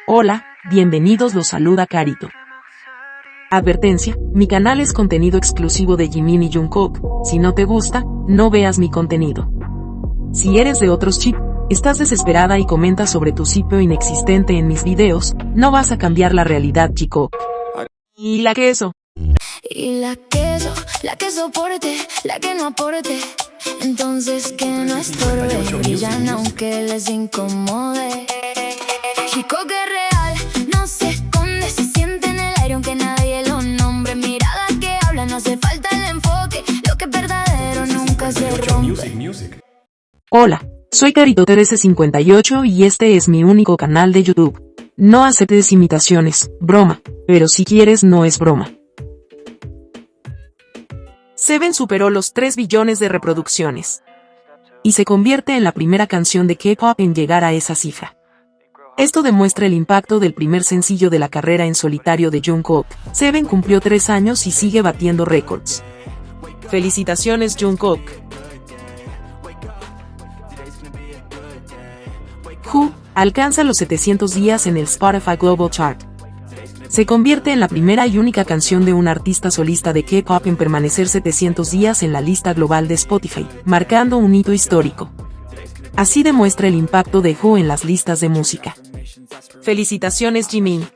Hola, bienvenidos, los saluda Carito. Advertencia, mi canal es contenido exclusivo de Jimin y Jungkook. Si no te gusta, no veas mi contenido. Si eres de otros chip, estás desesperada y comentas sobre tu sitio inexistente en mis videos, no vas a cambiar la realidad, chico. ¿Y la queso? Y la que soporte, la que no aporte. Entonces que no estorbe, brillan aunque les incomode. Chico que es real, no se esconde, se siente en el aire aunque nadie lo nombre. Mirada que habla, no hace falta el enfoque, lo que es verdadero nunca se rompe. Hola, soy Carito1358 y este es mi único canal de YouTube. No aceptes imitaciones, broma, pero si quieres no es broma. Seven superó los 3 billones de reproducciones y se convierte en la primera canción de K-pop en llegar a esa cifra. Esto demuestra el impacto del primer sencillo de la carrera en solitario de Jungkook. Seven cumplió 3 años y sigue batiendo récords. Felicitaciones, Jungkook. Who alcanza los 700 días en el Spotify Global Chart. Se convierte en la primera y única canción de un artista solista de K-pop en permanecer 700 días en la lista global de Spotify, marcando un hito histórico. Así demuestra el impacto de Who en las listas de música. Felicitaciones, Jimin.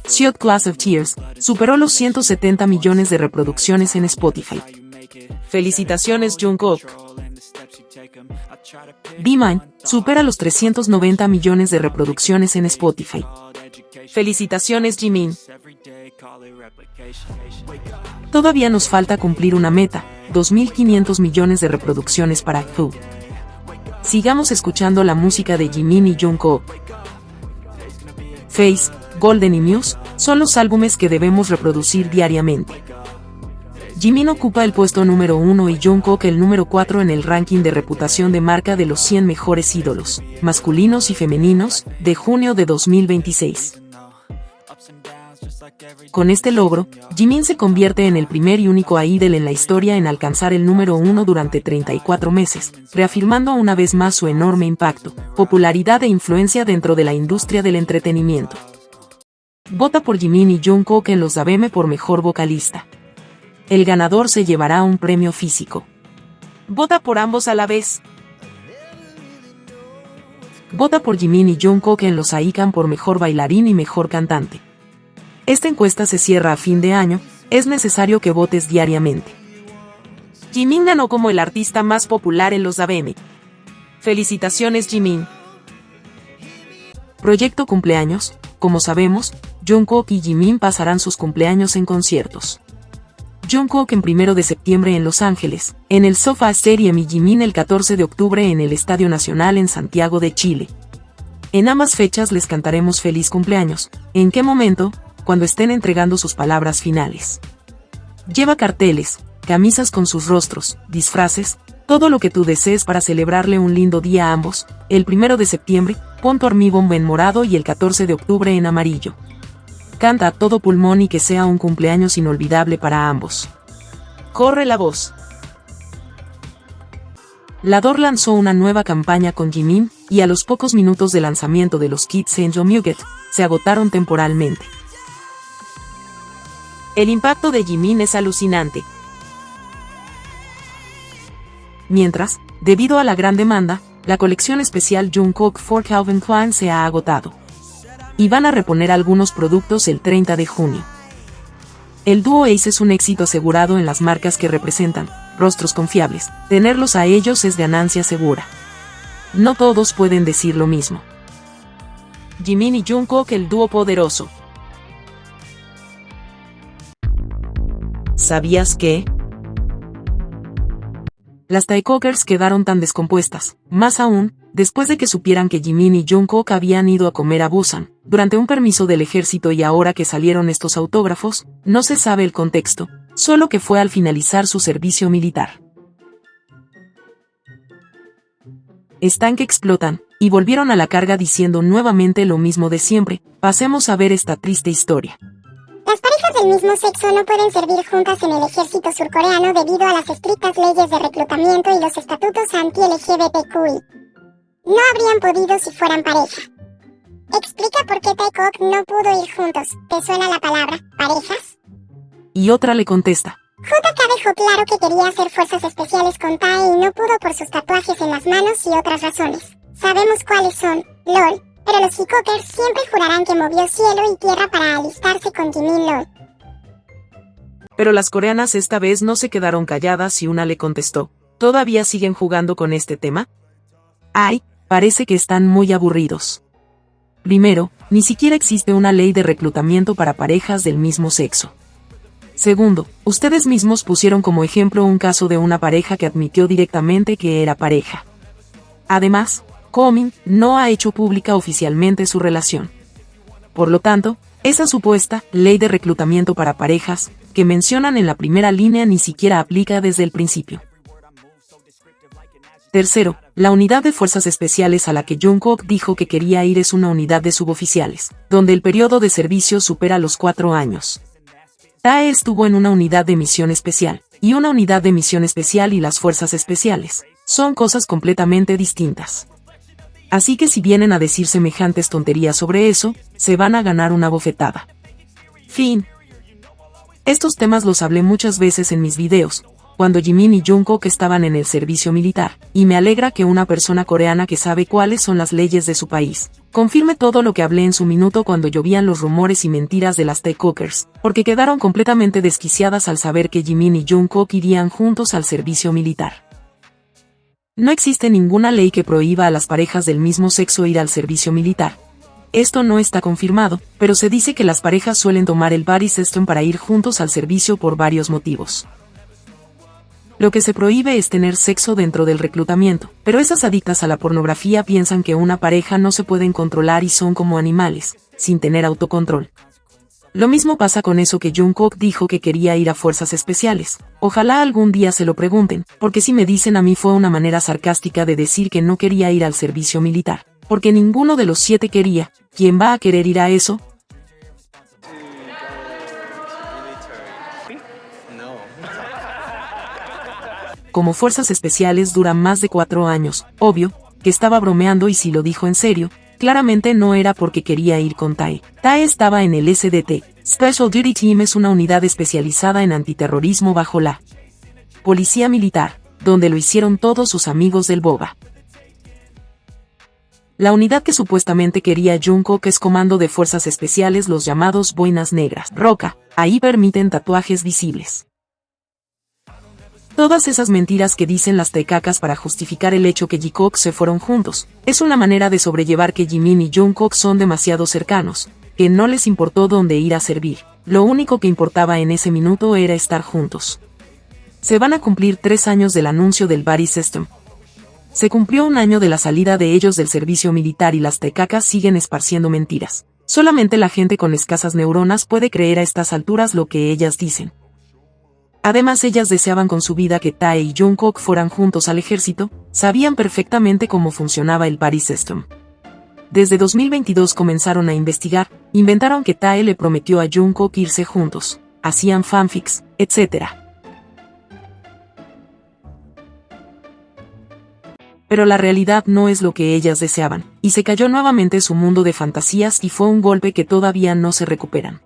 Shot Glass of Tears superó los 170 millones de reproducciones en Spotify. Felicitaciones, Jungkook. Be Mine supera los 390 millones de reproducciones en Spotify. Felicitaciones, Jimin. Todavía nos falta cumplir una meta, 2.500 millones de reproducciones para Who. Sigamos escuchando la música de Jimin y Jungkook. Face, Golden y Muse son los álbumes que debemos reproducir diariamente. Jimin ocupa el puesto número 1 y Jungkook el número 4 en el ranking de reputación de marca de los 100 mejores ídolos, masculinos y femeninos, de junio de 2026. Con este logro, Jimin se convierte en el primer y único idol en la historia en alcanzar el número 1 durante 34 meses, reafirmando una vez más su enorme impacto, popularidad e influencia dentro de la industria del entretenimiento. Vota por Jimin y Jungkook en los ABM por mejor vocalista. El ganador se llevará un premio físico. Vota por ambos a la vez. Vota por Jimin y Jungkook en los AICAN por mejor bailarín y mejor cantante. Esta encuesta se cierra a fin de año, es necesario que votes diariamente. Jimin ganó como el artista más popular en los ABM. Felicitaciones, Jimin. Proyecto cumpleaños. Como sabemos, Jungkook y Jimin pasarán sus cumpleaños en conciertos. Jungkook en 1 de septiembre en Los Ángeles, en el SoFa Stadium, y Jimin el 14 de octubre en el Estadio Nacional en Santiago de Chile. En ambas fechas les cantaremos feliz cumpleaños. ¿En qué momento? Cuando estén entregando sus palabras finales. Lleva carteles, camisas con sus rostros, disfraces, todo lo que tú desees para celebrarle un lindo día a ambos. El 1 de septiembre, pon tu Army Bomb en morado y el 14 de octubre en amarillo. Canta a todo pulmón y que sea un cumpleaños inolvidable para ambos. Corre la voz. Lador lanzó una nueva campaña con Jimin, y a los pocos minutos de lanzamiento de los kits Angel Muget, se agotaron temporalmente. El impacto de Jimin es alucinante. Mientras, debido a la gran demanda, la colección especial Jungkook for Calvin Klein se ha agotado. Y van a reponer algunos productos el 30 de junio. El dúo Ace es un éxito asegurado en las marcas que representan rostros confiables. Tenerlos a ellos es ganancia segura. No todos pueden decir lo mismo. Jimin y Jungkook, el dúo poderoso. ¿Sabías que? Las Taekwockers quedaron tan descompuestas, más aún, después de que supieran que Jimin y Jungkook habían ido a comer a Busan, durante un permiso del ejército, y ahora que salieron estos autógrafos, no se sabe el contexto, solo que fue al finalizar su servicio militar. Están que explotan, y volvieron a la carga diciendo nuevamente lo mismo de siempre. Pasemos a ver esta triste historia. Las parejas del mismo sexo no pueden servir juntas en el ejército surcoreano debido a las estrictas leyes de reclutamiento y los estatutos anti-LGBTQI. No habrían podido si fueran pareja. Explica por qué Taekook no pudo ir juntos. ¿Te suena la palabra parejas? Y otra le contesta. JK dejó claro que quería hacer fuerzas especiales con Tae y no pudo por sus tatuajes en las manos y otras razones. Sabemos cuáles son, LOL, pero los Hikokers siempre jurarán que movió cielo y tierra para alistarse con Jimin LOL. Pero las coreanas esta vez no se quedaron calladas y una le contestó. ¿Todavía siguen jugando con este tema? Ay, parece que están muy aburridos. Primero, ni siquiera existe una ley de reclutamiento para parejas del mismo sexo. Segundo, ustedes mismos pusieron como ejemplo un caso de una pareja que admitió directamente que era pareja. Además, Komin no ha hecho pública oficialmente su relación. Por lo tanto, esa supuesta ley de reclutamiento para parejas, que mencionan en la primera línea ni siquiera aplica desde el principio. Tercero, la unidad de fuerzas especiales a la que Jungkook dijo que quería ir es una unidad de suboficiales, donde el periodo de servicio supera los 4 años. Tae estuvo en una unidad de misión especial, y una unidad de misión especial y las fuerzas especiales son cosas completamente distintas. Así que si vienen a decir semejantes tonterías sobre eso, se van a ganar una bofetada. Fin. Estos temas los hablé muchas veces en mis videos, cuando Jimin y Jungkook estaban en el servicio militar, y me alegra que una persona coreana que sabe cuáles son las leyes de su país confirme todo lo que hablé en su minuto cuando llovían los rumores y mentiras de las Taekookers, porque quedaron completamente desquiciadas al saber que Jimin y Jungkook irían juntos al servicio militar. No existe ninguna ley que prohíba a las parejas del mismo sexo ir al servicio militar. Esto no está confirmado, pero se dice que las parejas suelen tomar el buddy system para ir juntos al servicio por varios motivos. Lo que se prohíbe es tener sexo dentro del reclutamiento, pero esas adictas a la pornografía piensan que una pareja no se pueden controlar y son como animales, sin tener autocontrol. Lo mismo pasa con eso que Jungkook dijo que quería ir a fuerzas especiales. Ojalá algún día se lo pregunten, porque si me dicen a mí fue una manera sarcástica de decir que no quería ir al servicio militar, porque ninguno de los 7 quería. ¿Quién va a querer ir a eso? Como fuerzas especiales duran más de 4 años, obvio, que estaba bromeando y si lo dijo en serio, claramente no era porque quería ir con Tae. Tae estaba en el SDT, Special Duty Team es una unidad especializada en antiterrorismo bajo la Policía Militar, donde lo hicieron todos sus amigos del Boba. La unidad que supuestamente quería Jungkook es Comando de Fuerzas Especiales, los llamados Boinas Negras. Roca, ahí permiten tatuajes visibles. Todas esas mentiras que dicen las taecacas para justificar el hecho que Jikook se fueron juntos, es una manera de sobrellevar que Jimin y Jungkook son demasiado cercanos, que no les importó dónde ir a servir, lo único que importaba en ese minuto era estar juntos. Se van a cumplir 3 años del anuncio del buddy system. Se cumplió 1 año de la salida de ellos del servicio militar y las taecacas siguen esparciendo mentiras. Solamente la gente con escasas neuronas puede creer a estas alturas lo que ellas dicen. Además ellas deseaban con su vida que Tae y Jungkook fueran juntos al ejército, sabían perfectamente cómo funcionaba el buddy system. Desde 2022 comenzaron a investigar, inventaron que Tae le prometió a Jungkook irse juntos, hacían fanfics, etc. Pero la realidad no es lo que ellas deseaban, y se cayó nuevamente su mundo de fantasías y fue un golpe que todavía no se recuperan.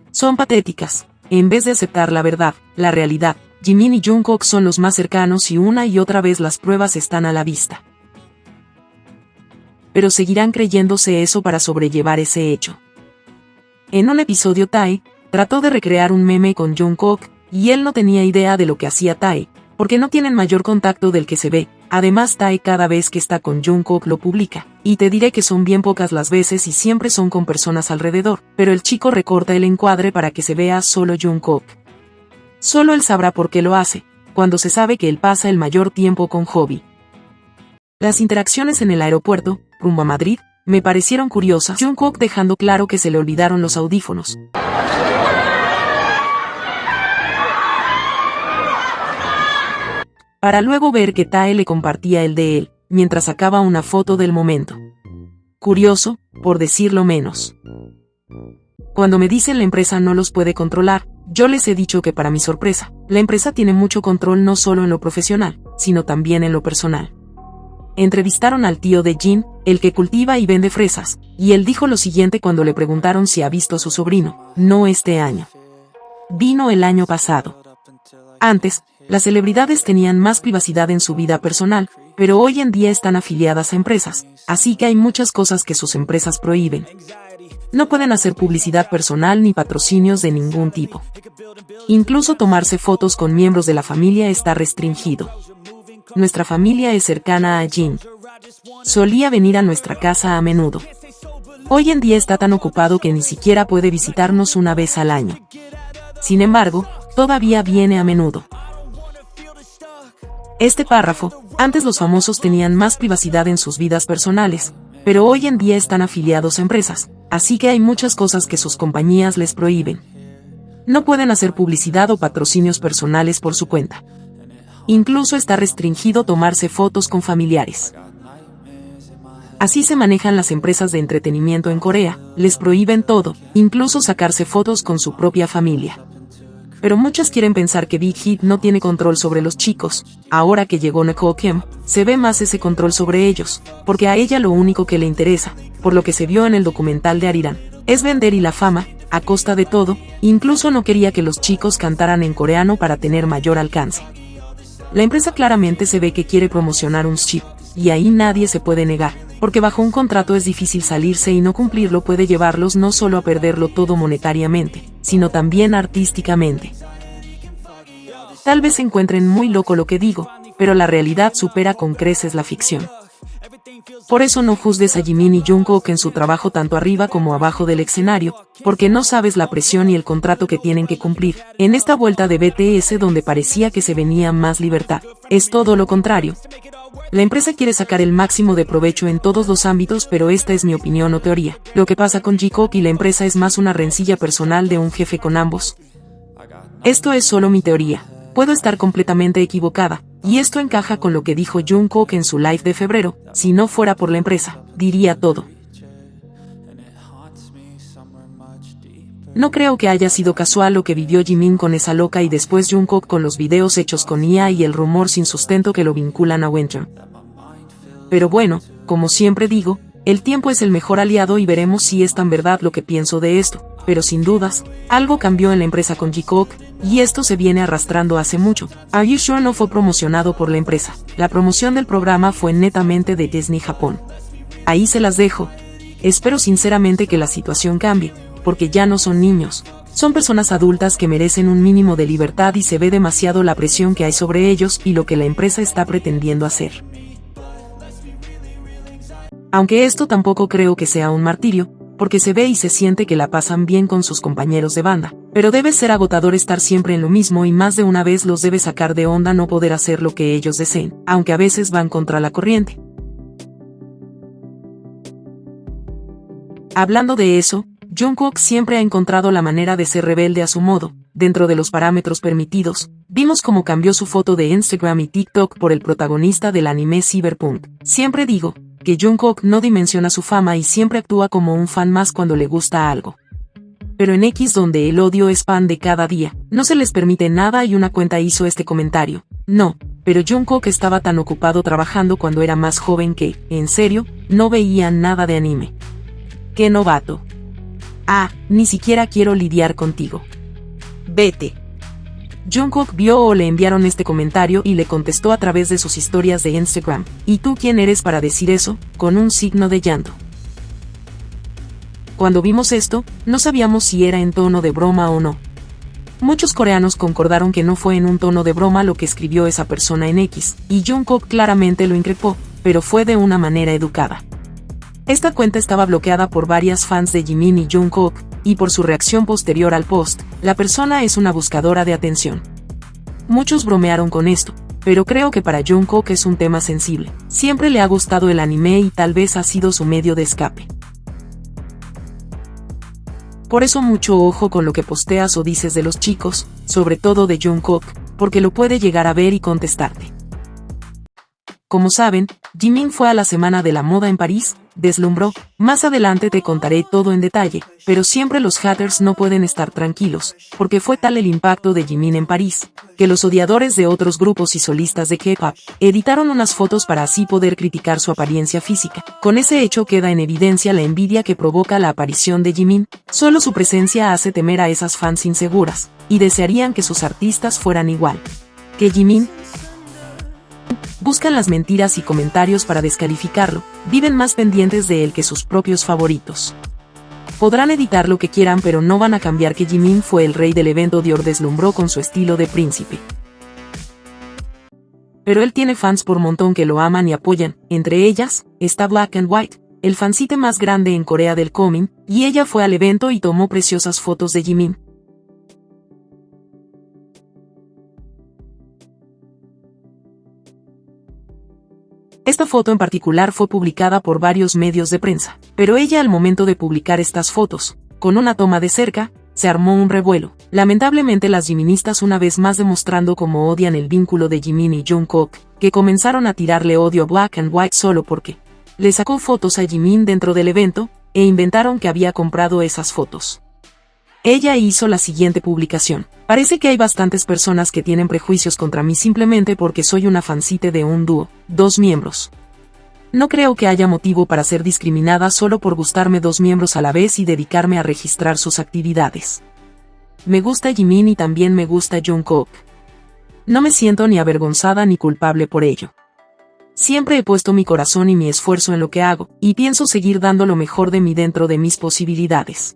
Son patéticas. En vez de aceptar la verdad, la realidad, Jimin y Jungkook son los más cercanos y una y otra vez las pruebas están a la vista. Pero seguirán creyéndose eso para sobrellevar ese hecho. En un episodio Tae trató de recrear un meme con Jungkook, y él no tenía idea de lo que hacía Tae, porque no tienen mayor contacto del que se ve. Además Tae cada vez que está con Jungkook lo publica, y te diré que son bien pocas las veces y siempre son con personas alrededor, pero el chico recorta el encuadre para que se vea solo Jungkook. Solo él sabrá por qué lo hace, cuando se sabe que él pasa el mayor tiempo con Hobby. Las interacciones en el aeropuerto, rumbo a Madrid, me parecieron curiosas. Jungkook dejando claro que se le olvidaron los audífonos. Para luego ver que Tae le compartía el de él, mientras sacaba una foto del momento. Curioso, por decirlo menos. Cuando me dicen la empresa no los puede controlar, yo les he dicho que para mi sorpresa, la empresa tiene mucho control no solo en lo profesional, sino también en lo personal. entrevistaron al tío de Jin, el que cultiva y vende fresas, y él dijo lo siguiente cuando le preguntaron si ha visto a su sobrino. No este año. Vino el año pasado. Antes, las celebridades tenían más privacidad en su vida personal, pero hoy en día están afiliadas a empresas, así que hay muchas cosas que sus empresas prohíben. No pueden hacer publicidad personal ni patrocinios de ningún tipo. Incluso tomarse fotos con miembros de la familia está restringido. Nuestra familia es cercana a Jin. Solía venir a nuestra casa a menudo. Hoy en día está tan ocupado que ni siquiera puede visitarnos una vez al año. Sin embargo, todavía viene a menudo. Este párrafo, antes los famosos tenían más privacidad en sus vidas personales, pero hoy en día están afiliados a empresas, así que hay muchas cosas que sus compañías les prohíben. No pueden hacer publicidad o patrocinios personales por su cuenta. Incluso está restringido tomarse fotos con familiares. Así se manejan las empresas de entretenimiento en Corea, les prohíben todo, incluso sacarse fotos con su propia familia. Pero muchos quieren pensar que Big Hit no tiene control sobre los chicos. Ahora que llegó Nicole Kim, se ve más ese control sobre ellos, porque a ella lo único que le interesa, por lo que se vio en el documental de Arirang, es vender y la fama, a costa de todo. Incluso no quería que los chicos cantaran en coreano para tener mayor alcance. La empresa claramente se ve que quiere promocionar un ship, y ahí nadie se puede negar, porque bajo un contrato es difícil salirse y no cumplirlo puede llevarlos no solo a perderlo todo monetariamente, sino también artísticamente. Tal vez se encuentren muy loco lo que digo, pero la realidad supera con creces la ficción. Por eso no juzgues a Jimin y Jungkook en su trabajo tanto arriba como abajo del escenario, porque no sabes la presión y el contrato que tienen que cumplir. En esta vuelta de BTS donde parecía que se venía más libertad, es todo lo contrario. La empresa quiere sacar el máximo de provecho en todos los ámbitos, pero esta es mi opinión o teoría. Lo que pasa con Jikook y la empresa es más una rencilla personal de un jefe con ambos. Esto es solo mi teoría. Puedo estar completamente equivocada, y esto encaja con lo que dijo Jungkook en su live de febrero. Si no fuera por la empresa, diría todo. No creo que haya sido casual lo que vivió Jimin con esa loca y después Jungkook con los videos hechos con IA y el rumor sin sustento que lo vinculan a Winter. Pero bueno, como siempre digo, el tiempo es el mejor aliado y veremos si es tan verdad lo que pienso de esto. Pero sin dudas, algo cambió en la empresa con Jikook, y esto se viene arrastrando hace mucho. Are You Sure no fue promocionado por la empresa. La promoción del programa fue netamente de Disney Japón. Ahí se las dejo. Espero sinceramente que la situación cambie, porque ya no son niños. Son personas adultas que merecen un mínimo de libertad y se ve demasiado la presión que hay sobre ellos y lo que la empresa está pretendiendo hacer. Aunque esto tampoco creo que sea un martirio, porque se ve y se siente que la pasan bien con sus compañeros de banda, pero debe ser agotador estar siempre en lo mismo y más de una vez los debe sacar de onda no poder hacer lo que ellos deseen, aunque a veces van contra la corriente. Hablando de eso, Jungkook siempre ha encontrado la manera de ser rebelde a su modo, dentro de los parámetros permitidos. Vimos cómo cambió su foto de Instagram y TikTok por el protagonista del anime Cyberpunk. Siempre digo que Jungkook no dimensiona su fama y siempre actúa como un fan más cuando le gusta algo. Pero en X, donde el odio es pan de cada día, no se les permite nada y una cuenta hizo este comentario. No, pero Jungkook estaba tan ocupado trabajando cuando era más joven que, en serio, no veía nada de anime. ¡Qué novato! Ah, ni siquiera quiero lidiar contigo. Vete. Jungkook vio o le enviaron este comentario y le contestó a través de sus historias de Instagram. ¿Y tú quién eres para decir eso? Con un signo de llanto. Cuando vimos esto, no sabíamos si era en tono de broma o no. Muchos coreanos concordaron que no fue en un tono de broma lo que escribió esa persona en X, y Jungkook claramente lo increpó, pero fue de una manera educada. Esta cuenta estaba bloqueada por varias fans de Jimin y Jungkook, y por su reacción posterior al post, la persona es una buscadora de atención. Muchos bromearon con esto, pero creo que para Jungkook es un tema sensible. Siempre le ha gustado el anime y tal vez ha sido su medio de escape. Por eso mucho ojo con lo que posteas o dices de los chicos, sobre todo de Jungkook, porque lo puede llegar a ver y contestarte. Como saben, Jimin fue a la Semana de la Moda en París, deslumbró. Más adelante te contaré todo en detalle, pero siempre los haters no pueden estar tranquilos, porque fue tal el impacto de Jimin en París, que los odiadores de otros grupos y solistas de K-pop editaron unas fotos para así poder criticar su apariencia física. Con ese hecho queda en evidencia la envidia que provoca la aparición de Jimin. Solo su presencia hace temer a esas fans inseguras, y desearían que sus artistas fueran igual que Jimin. Buscan las mentiras y comentarios para descalificarlo, viven más pendientes de él que sus propios favoritos. Podrán editar lo que quieran, pero no van a cambiar que Jimin fue el rey del evento. Dior deslumbró con su estilo de príncipe. Pero él tiene fans por montón que lo aman y apoyan, entre ellas, está Black and White, el fansite más grande en Corea del Komin, y ella fue al evento y tomó preciosas fotos de Jimin. Esta foto en particular fue publicada por varios medios de prensa, pero ella al momento de publicar estas fotos, con una toma de cerca, se armó un revuelo. Lamentablemente las jiministas una vez más demostrando cómo odian el vínculo de Jimin y Jungkook, que comenzaron a tirarle odio a Black and White solo porque le sacó fotos a Jimin dentro del evento, e inventaron que había comprado esas fotos. Ella hizo la siguiente publicación: parece que hay bastantes personas que tienen prejuicios contra mí simplemente porque soy una fansite de un dúo, 2 miembros. No creo que haya motivo para ser discriminada solo por gustarme 2 miembros a la vez y dedicarme a registrar sus actividades. Me gusta Jimin y también me gusta Jungkook. No me siento ni avergonzada ni culpable por ello. Siempre he puesto mi corazón y mi esfuerzo en lo que hago, y pienso seguir dando lo mejor de mí dentro de mis posibilidades.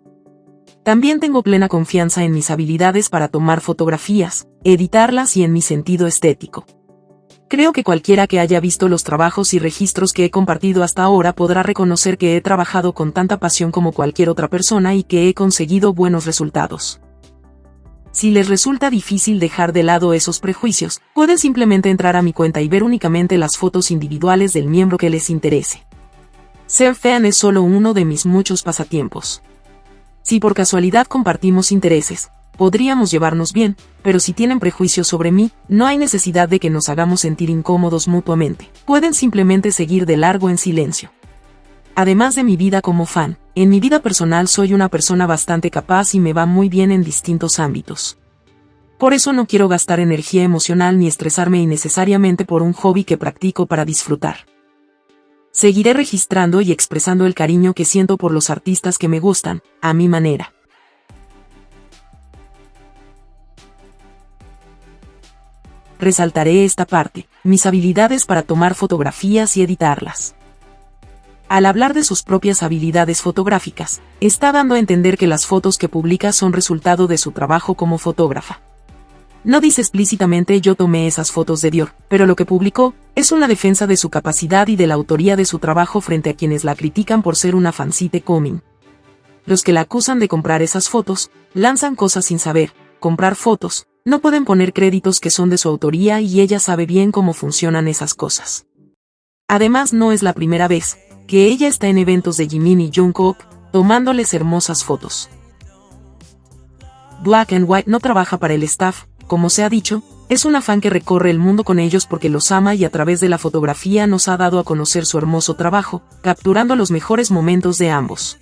También tengo plena confianza en mis habilidades para tomar fotografías, editarlas y en mi sentido estético. Creo que cualquiera que haya visto los trabajos y registros que he compartido hasta ahora podrá reconocer que he trabajado con tanta pasión como cualquier otra persona y que he conseguido buenos resultados. Si les resulta difícil dejar de lado esos prejuicios, pueden simplemente entrar a mi cuenta y ver únicamente las fotos individuales del miembro que les interese. Ser fan es solo uno de mis muchos pasatiempos. Si por casualidad compartimos intereses, podríamos llevarnos bien, pero si tienen prejuicios sobre mí, no hay necesidad de que nos hagamos sentir incómodos mutuamente. Pueden simplemente seguir de largo en silencio. Además de mi vida como fan, en mi vida personal soy una persona bastante capaz y me va muy bien en distintos ámbitos. Por eso no quiero gastar energía emocional ni estresarme innecesariamente por un hobby que practico para disfrutar. Seguiré registrando y expresando el cariño que siento por los artistas que me gustan, a mi manera. Resaltaré esta parte, mis habilidades para tomar fotografías y editarlas. Al hablar de sus propias habilidades fotográficas, está dando a entender que las fotos que publica son resultado de su trabajo como fotógrafa. No dice explícitamente yo tomé esas fotos de Dior, pero lo que publicó es una defensa de su capacidad y de la autoría de su trabajo frente a quienes la critican por ser una fansite Komin. Los que la acusan de comprar esas fotos, lanzan cosas sin saber, comprar fotos, no pueden poner créditos que son de su autoría y ella sabe bien cómo funcionan esas cosas. Además no es la primera vez que ella está en eventos de Jimin y Jungkook, tomándoles hermosas fotos. Black and White no trabaja para el staff, como se ha dicho, es una fan que recorre el mundo con ellos porque los ama y a través de la fotografía nos ha dado a conocer su hermoso trabajo, capturando los mejores momentos de ambos.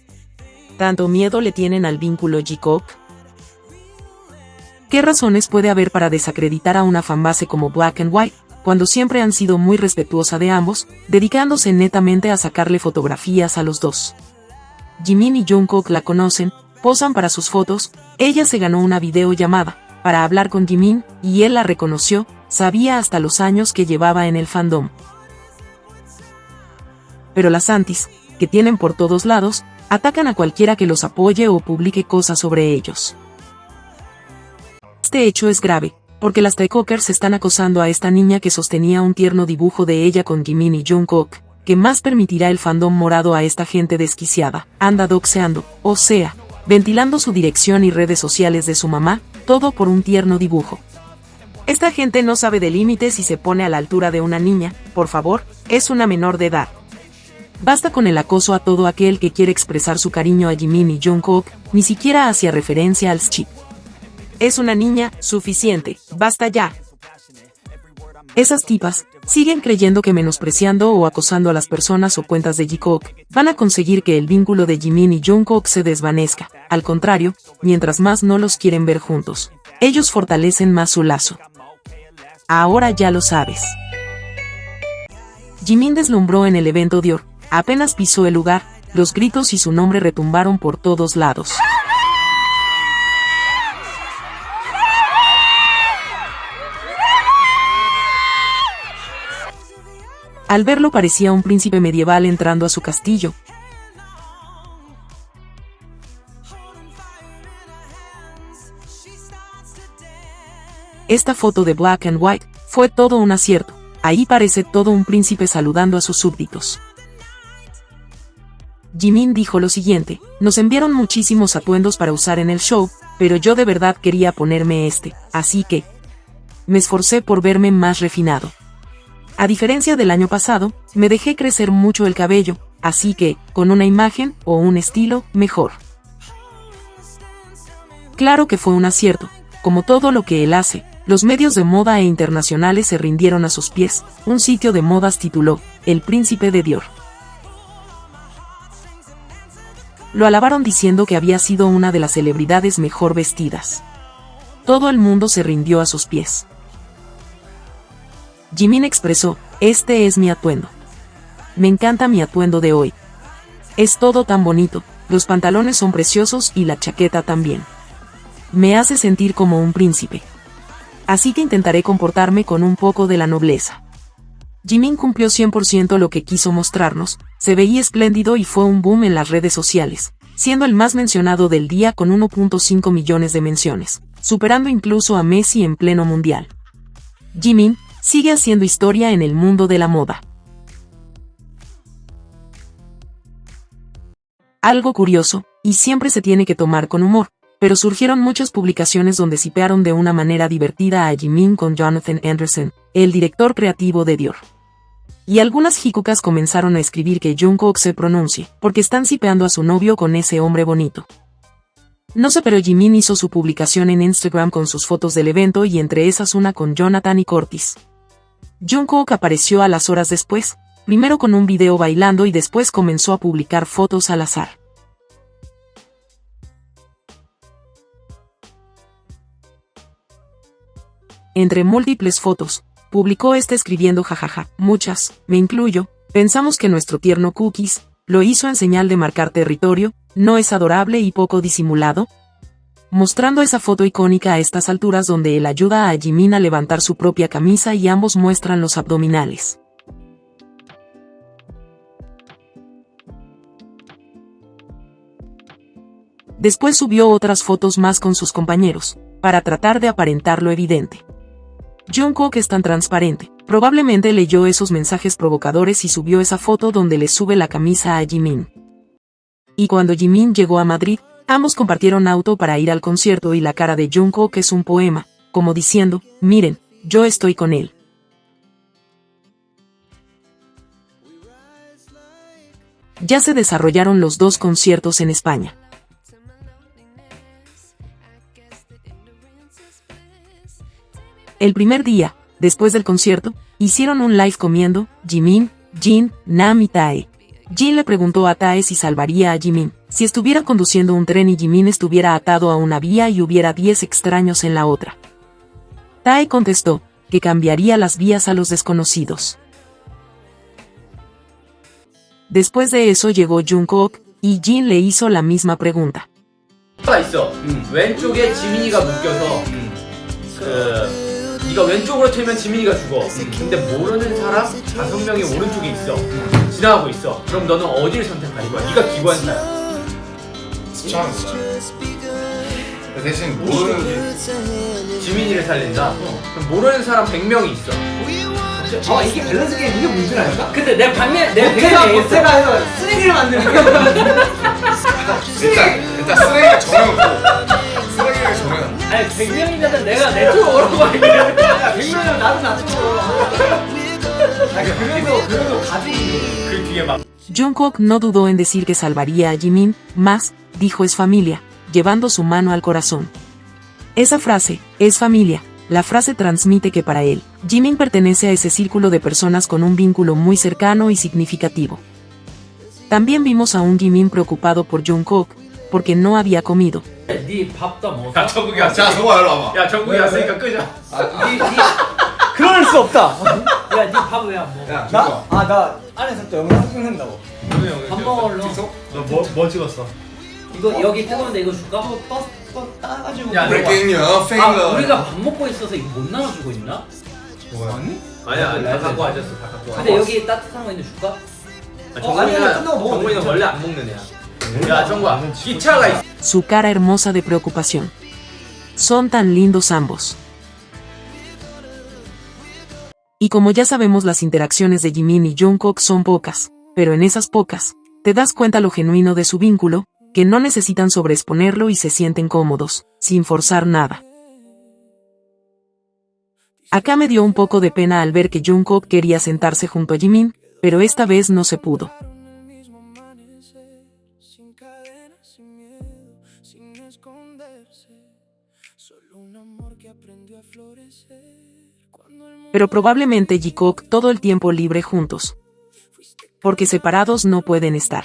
¿Tanto miedo le tienen al vínculo Jikook? ¿Qué razones puede haber para desacreditar a una fanbase como Black and White, cuando siempre han sido muy respetuosa de ambos, dedicándose netamente a sacarle fotografías a los dos? Jimin y Jungkook la conocen, posan para sus fotos, ella se ganó una videollamada para hablar con Jimin, y él la reconoció, sabía hasta los años que llevaba en el fandom. Pero las antis, que tienen por todos lados, atacan a cualquiera que los apoye o publique cosas sobre ellos. Este hecho es grave, porque las TikTokers están acosando a esta niña que sostenía un tierno dibujo de ella con Jimin y Jungkook, que más permitirá el fandom morado a esta gente desquiciada, anda doxeando, o sea, ventilando su dirección y redes sociales de su mamá, todo por un tierno dibujo. Esta gente no sabe de límites y se pone a la altura de una niña, por favor, es una menor de edad. Basta con el acoso a todo aquel que quiere expresar su cariño a Jimin y Jungkook, ni siquiera hacia referencia al chip. Es una niña, suficiente, basta ya. Esas tipas, siguen creyendo que menospreciando o acosando a las personas o cuentas de Jikook, van a conseguir que el vínculo de Jimin y Jungkook se desvanezca. Al contrario, mientras más no los quieren ver juntos, ellos fortalecen más su lazo. Ahora ya lo sabes. Jimin deslumbró en el evento Dior. Apenas pisó el lugar, los gritos y su nombre retumbaron por todos lados. Al verlo parecía un príncipe medieval entrando a su castillo. Esta foto de Black and White fue todo un acierto. Ahí parece todo un príncipe saludando a sus súbditos. Jimin dijo lo siguiente: nos enviaron muchísimos atuendos para usar en el show, pero yo de verdad quería ponerme este, así que me esforcé por verme más refinado. A diferencia del año pasado, me dejé crecer mucho el cabello, así que, con una imagen o un estilo mejor. Claro que fue un acierto. Como todo lo que él hace, los medios de moda e internacionales se rindieron a sus pies. Un sitio de modas tituló El Príncipe de Dior. Lo alabaron diciendo que había sido una de las celebridades mejor vestidas. Todo el mundo se rindió a sus pies. Jimin expresó: este es mi atuendo. Me encanta mi atuendo de hoy. Es todo tan bonito, los pantalones son preciosos y la chaqueta también. Me hace sentir como un príncipe. Así que intentaré comportarme con un poco de la nobleza. Jimin cumplió 100% lo que quiso mostrarnos, se veía espléndido y fue un boom en las redes sociales, siendo el más mencionado del día con 1.5 millones de menciones, superando incluso a Messi en pleno mundial. Jimin sigue haciendo historia en el mundo de la moda. Algo curioso, y siempre se tiene que tomar con humor, pero surgieron muchas publicaciones donde shipearon de una manera divertida a Jimin con Jonathan Anderson, el director creativo de Dior. Y algunas jikukas comenzaron a escribir que Jungkook se pronuncie, porque están shipeando a su novio con ese hombre bonito. No sé, pero Jimin hizo su publicación en Instagram con sus fotos del evento y entre esas una con Jonathan y Curtis. Jungkook apareció a las horas después, primero con un video bailando y después comenzó a publicar fotos al azar. Entre múltiples fotos, publicó escribiendo jajaja, muchas, me incluyo, pensamos que nuestro tierno Cookies lo hizo en señal de marcar territorio, ¿no es adorable y poco disimulado? Mostrando esa foto icónica a estas alturas donde él ayuda a Jimin a levantar su propia camisa y ambos muestran los abdominales. Después subió otras fotos más con sus compañeros, para tratar de aparentar lo evidente. Jungkook es tan transparente, probablemente leyó esos mensajes provocadores y subió esa foto donde le sube la camisa a Jimin. Y cuando Jimin llegó a Madrid, ambos compartieron auto para ir al concierto y la cara de Jungkook es un poema, como diciendo, miren, yo estoy con él. Ya se desarrollaron los dos conciertos en España. El primer día, después del concierto, hicieron un live comiendo, Jimin, Jin, Nam y Tae. Jin le preguntó a Tae si salvaría a Jimin, si estuviera conduciendo un tren y Jimin estuviera atado a una vía y hubiera 10 extraños en la otra. Tae contestó, que cambiaría las vías a los desconocidos. Después de eso llegó Jungkook, y Jin le hizo la misma pregunta. 왼쪽에 지민이가 묶여서 네가 왼쪽으로 틀면 지민이가 죽어. 근데 모르는 사람 5명이 오른쪽에 있어. 지나가고 있어. 그럼 너는 어디를 선택할 거야? 네가 기관사야. 추천하는 거야. 대신 모르는 지민이를 살린다? 그럼 모르는 사람 100명이 있어. 이게 밸런스 게임 이게 문제라니까? 근데 내 방면 내 모태가 해서 쓰레기를 만드는 게 일단 쓰레기가 정해놓고 쓰레기가 정해놓고 아니 100명이면 내가 내 쪽으로 오라고 야 100명이면 나도 나쪽으로 그래도 가족이 그 뒤에 막 Jungkook no dudó en decir que salvaría a Jimin, más, dijo es familia, llevando su mano al corazón. Esa frase, es familia, La frase transmite que para él, Jimin pertenece a ese círculo de personas con un vínculo muy cercano y significativo. También vimos a un Jimin preocupado por Jungkook, porque no había comido. 네 밥도 안 먹었어? 야 정국이 왔어. 자, 성호야, 일로 와봐. 야 정국이 왔으니까 끄자. 그럴 수 없다. 야, 네 밥 왜 안 먹어? 야, 나? 줘봐. 아, 나 안에서 또 영상 찍는다고. 밥 먹을러. 너뭐 찍었어? 이거 여기 뜨거운데 이거 줄까? 또 따가지고. 야, 브레이킹 뉴스, 페이크. 아 우리가 밥 먹고 있어서 이거 못 나눠주고 있나? 뭐야? 아니야 다 갖고 와줬어 다 갖고 와. 근데 여기 따뜻한 거 있는데 줄까? 아니야, 끝나고 먹어도 정국이는 되죠. 원래 안 먹는 애야. 야 정국아 기차가 있어. Su cara hermosa de preocupación. Son tan lindos ambos. Y como ya sabemos, las interacciones de Jimin y Jungkook son pocas, pero en esas pocas, te das cuenta lo genuino de su vínculo, que no necesitan sobreexponerlo y se sienten cómodos, sin forzar nada. Acá me dio un poco de pena al ver que Jungkook quería sentarse junto a Jimin, pero esta vez no se pudo. Pero probablemente Jikook todo el tiempo libre juntos. Porque separados no pueden estar.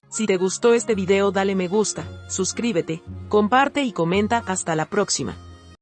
Si te gustó este video dale me gusta, suscríbete, comparte y comenta. Hasta la próxima.